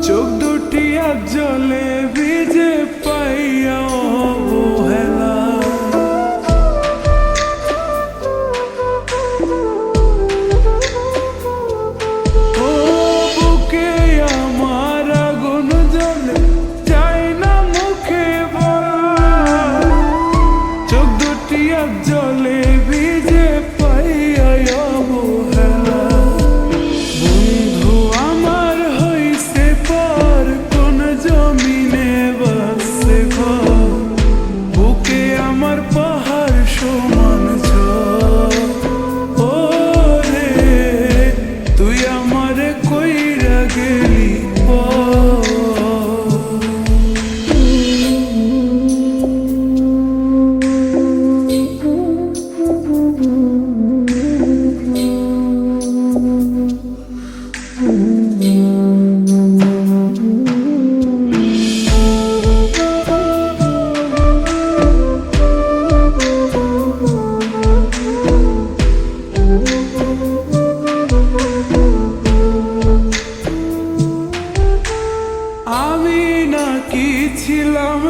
চোখ দুটি আজ জলে ভিজে পাইয়া অবহেলা। ও বুকে আমার আগুন জ্বলে যায় না মুখে বলা, চোখ দুটি আজ জলে ভিজে পাইয়া অবহেলা। বন্ধু আমার হইছে পর কোন জমিনে বাসে ঘর, বুকে আমার পাহাড় সমান ঝড়। ও রে তুই আমারে কইরা গেলি পর। আমি নাকি ছিলাম